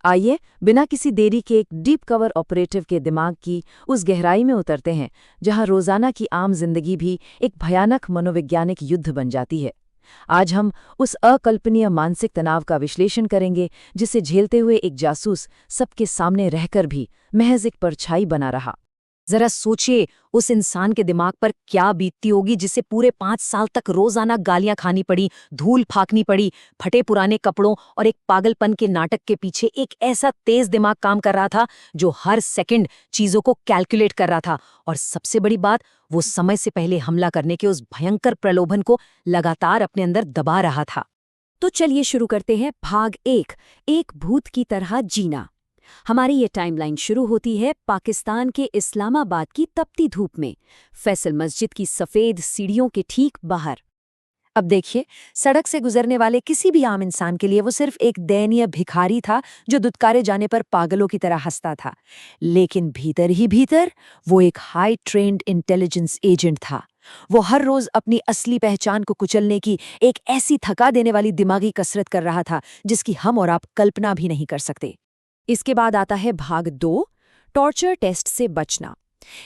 आइए बिना किसी देरी के एक डीप कवर ऑपरेटिव के दिमाग की उस गहराई में उतरते हैं जहां रोजाना की आम जिंदगी भी एक भयानक मनोवैज्ञानिक युद्ध बन जाती है। आज हम उस अकल्पनीय मानसिक तनाव का विश्लेषण करेंगे जिसे झेलते हुए एक जासूस सबके सामने रहकर भी महज एक परछाई बना रहा। जरा सोचिए उस इंसान के दिमाग पर क्या बीतती होगी जिसे पूरे 5 साल तक रोजाना गालियां खानी पड़ी, धूल फाकनी पड़ी, फटे पुराने कपड़ों और एक पागलपन के नाटक के पीछे एक ऐसा तेज दिमाग काम कर रहा था जो हर सेकंड चीजों को कैलकुलेट कर रहा था और सबसे बड़ी बात, वो समय से पहले हमला करने के उस भयंकर प्रलोभन को लगातार अपने अंदर दबा रहा था। तो चलिए शुरू करते हैं भाग 1, एक भूत की तरह जीना। हमारी ये टाइमलाइन शुरू होती है पाकिस्तान के इस्लामाबाद की तपती धूप में, फैसल मस्जिद की सफ़ेद सीढ़ियों के ठीक बाहर। अब देखिए, सड़क से गुजरने वाले किसी भी आम इंसान के लिए वो सिर्फ एक दयनीय भिखारी था जो दुत्कारे जाने पर पागलों की तरह हंसता था। लेकिन भीतर ही भीतर वो एक हाई ट्रेन्ड इंटेलिजेंस एजेंट था। वो हर रोज अपनी असली पहचान को कुचलने की एक ऐसी थका देने वाली दिमागी कसरत कर रहा था जिसकी हम और आप कल्पना भी नहीं कर सकते। इसके बाद आता है भाग 2, टॉर्चर टेस्ट से बचना।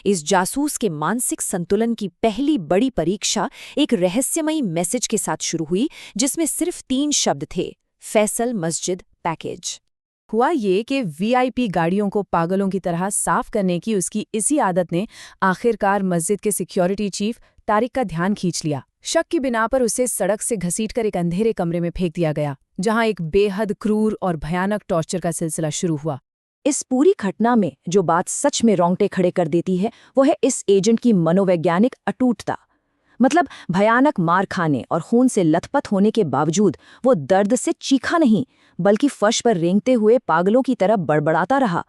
इस जासूस के मानसिक संतुलन की पहली बड़ी परीक्षा एक रहस्यमयी मैसेज के साथ शुरू हुई जिसमें सिर्फ 3 शब्द थे, फैसल मस्जिद पैकेज। हुआ ये कि वीआईपी गाड़ियों को पागलों की तरह साफ करने की उसकी इसी आदत ने आखिरकार मस्जिद के सिक्योरिटी चीफ तारिक का ध्यान खींच लिया। शक की बिना पर उसे सड़क से घसीटकर एक अंधेरे कमरे में फेंक दिया गया जहां एक बेहद क्रूर और भयानक टॉर्चर का सिलसिला शुरू हुआ। इस पूरी घटना में जो बात सच में रोंगटे खड़े कर देती है वो है इस एजेंट की मनोवैज्ञानिक अटूटता। मतलब भयानक मार खाने और खून से लथपथ होने के बावजूद वो दर्द से चीखा नहीं बल्कि फर्श पर रेंगते हुए पागलों की तरह बड़बड़ाता रहा।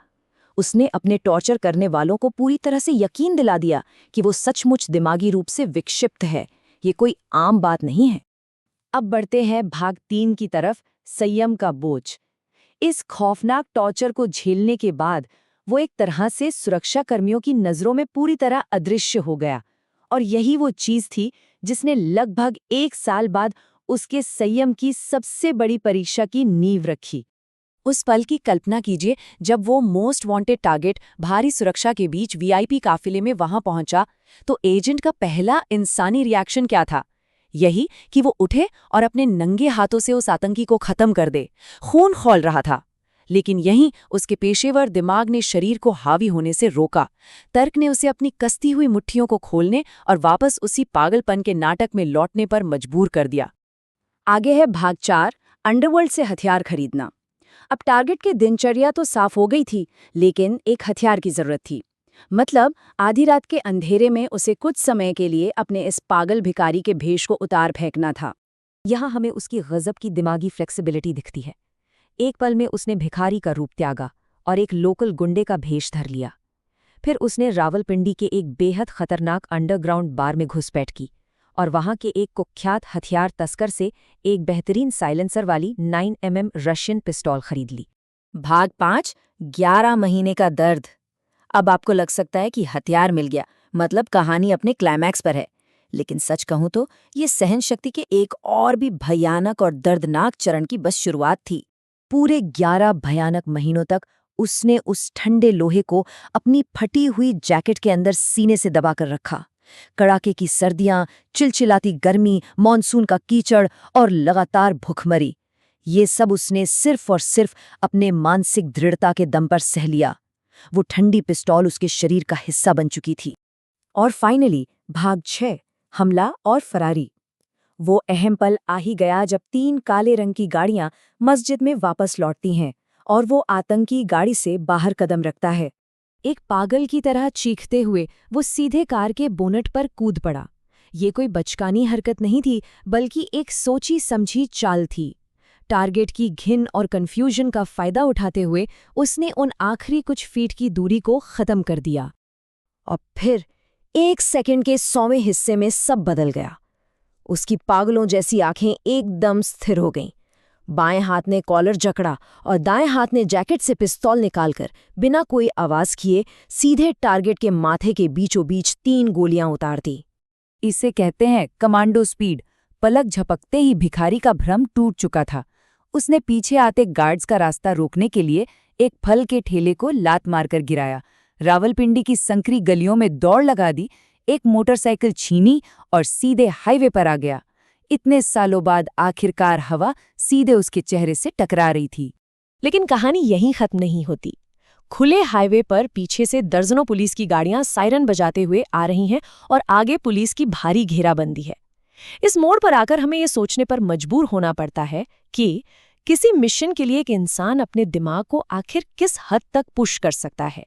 उसने अपने टॉर्चर करने वालों को पूरी तरह से यकीन दिला दिया कि वो सचमुच दिमागी रूप से विक्षिप्त है, ये कोई आम बात नहीं है। अब बढ़ते हैं भाग 3 की तरफ, संयम का बोझ। इस खौफनाक टॉर्चर को झेलने के बाद वो एक तरह से सुरक्षाकर्मियों की नजरों में पूरी तरह अदृश्य हो गया और यही वो चीज थी जिसने लगभग 1 साल बाद उसके संयम की सबसे बड़ी परीक्षा की नींव रखी। उस पल की कल्पना कीजिए जब वो मोस्ट वांटेड टारगेट भारी सुरक्षा के बीच वीआईपी काफिले में वहां पहुंचा, तो एजेंट का पहला इंसानी रिएक्शन क्या था? यही कि वो उठे और अपने नंगे हाथों से उस आतंकी को खत्म कर दे। खून खौल रहा था, लेकिन यहीं उसके पेशेवर दिमाग ने शरीर को हावी होने से रोका। तर्क ने उसे अपनी कसती हुई मुट्ठियों को खोलने और वापस उसी पागलपन के नाटक में लौटने पर मजबूर कर दिया। आगे है भाग 4, अंडरवर्ल्ड से हथियार खरीदना। अब टारगेट की दिनचर्या तो साफ हो गई थी, लेकिन एक हथियार की जरूरत थी। मतलब आधी रात के अंधेरे में उसे कुछ समय के लिए अपने इस पागल भिखारी के भेष को उतार फेंकना था। यहाँ हमें उसकी गजब की दिमागी फ्लेक्सिबिलिटी दिखती है। एक पल में उसने भिखारी का रूप त्यागा और एक लोकल गुंडे का भेष धर लिया। फिर उसने रावलपिंडी के एक बेहद खतरनाक अंडरग्राउंड बार में घुसपैठ की और वहां के एक कुख्यात हथियार तस्कर से एक बेहतरीन साइलेंसर वाली 9mm रशियन पिस्तौल खरीद ली। भाग 5, 11 महीने का दर्द। अब आपको लग सकता है कि हथियार मिल गया, मतलब कहानी अपने क्लाइमैक्स पर है। लेकिन सच कहूं तो ये सहन शक्ति के एक और भी भयानक और दर्दनाक चरण की बस शुरुआत थी। पूरे 11 भयानक महीनों तक उसने उस ठंडे लोहे को अपनी फटी हुई जैकेट के अंदर सीने से दबाकर रखा। कड़ाके की सर्दियां, चिलचिलाती गर्मी, मॉनसून का कीचड़ और लगातार भूखमरी, ये सब उसने सिर्फ और सिर्फ अपने मानसिक दृढ़ता के दम पर सह लिया। वो ठंडी पिस्तौल उसके शरीर का हिस्सा बन चुकी थी। और फाइनली भाग 6, हमला और फरारी। वो अहम पल आ ही गया जब 3 काले रंग की गाड़ियां मस्जिद में वापस लौटती हैं और वो आतंकी गाड़ी से बाहर कदम रखता है। एक पागल की तरह चीखते हुए वो सीधे कार के बोनट पर कूद पड़ा। ये कोई बचकानी हरकत नहीं थी, बल्कि एक सोची समझी चाल थी। टारगेट की घिन और कन्फ्यूजन का फायदा उठाते हुए उसने उन आखिरी कुछ फीट की दूरी को खत्म कर दिया। और फिर 1 सेकंड के 100वें हिस्से में सब बदल गया। उसकी पागलों जैसी आंखें एकदम स्थिर हो गईं। बाएं हाथ ने कॉलर जकड़ा और दाएं हाथ ने जैकेट से पिस्तौल निकालकर बिना कोई आवाज किए सीधे टारगेट के माथे के बीचों बीच 3 गोलियां उतार दी। इसे कहते हैं कमांडो स्पीड। पलक झपकते ही भिखारी का भ्रम टूट चुका था। उसने पीछे आते गार्ड्स का रास्ता रोकने के लिए एक फल के ठेले को लात मारकर गिराया, रावलपिंडी की संकरी गलियों में दौड़ लगा दी, एक मोटरसाइकिल छीनी और सीधे हाईवे पर आ गया। इतने सालों बाद आखिरकार हवा सीधे उसके चेहरे से टकरा रही थी। लेकिन कहानी यहीं खत्म नहीं होती। खुले हाईवे पर पीछे से दर्जनों पुलिस की गाड़ियां सायरन बजाते हुए आ रही हैं और आगे पुलिस की भारी घेराबंदी है। इस मोड़ पर आकर हमें ये सोचने पर मजबूर होना पड़ता है कि किसी मिशन के लिए एक इंसान अपने दिमाग को आखिर किस हद तक पुश कर सकता है,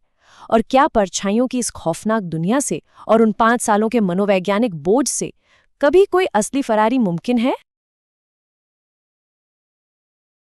और क्या परछाइयों की इस खौफनाक दुनिया से और उन 5 सालों के मनोवैज्ञानिक बोझ से कभी कोई असली फरारी मुमकिन है।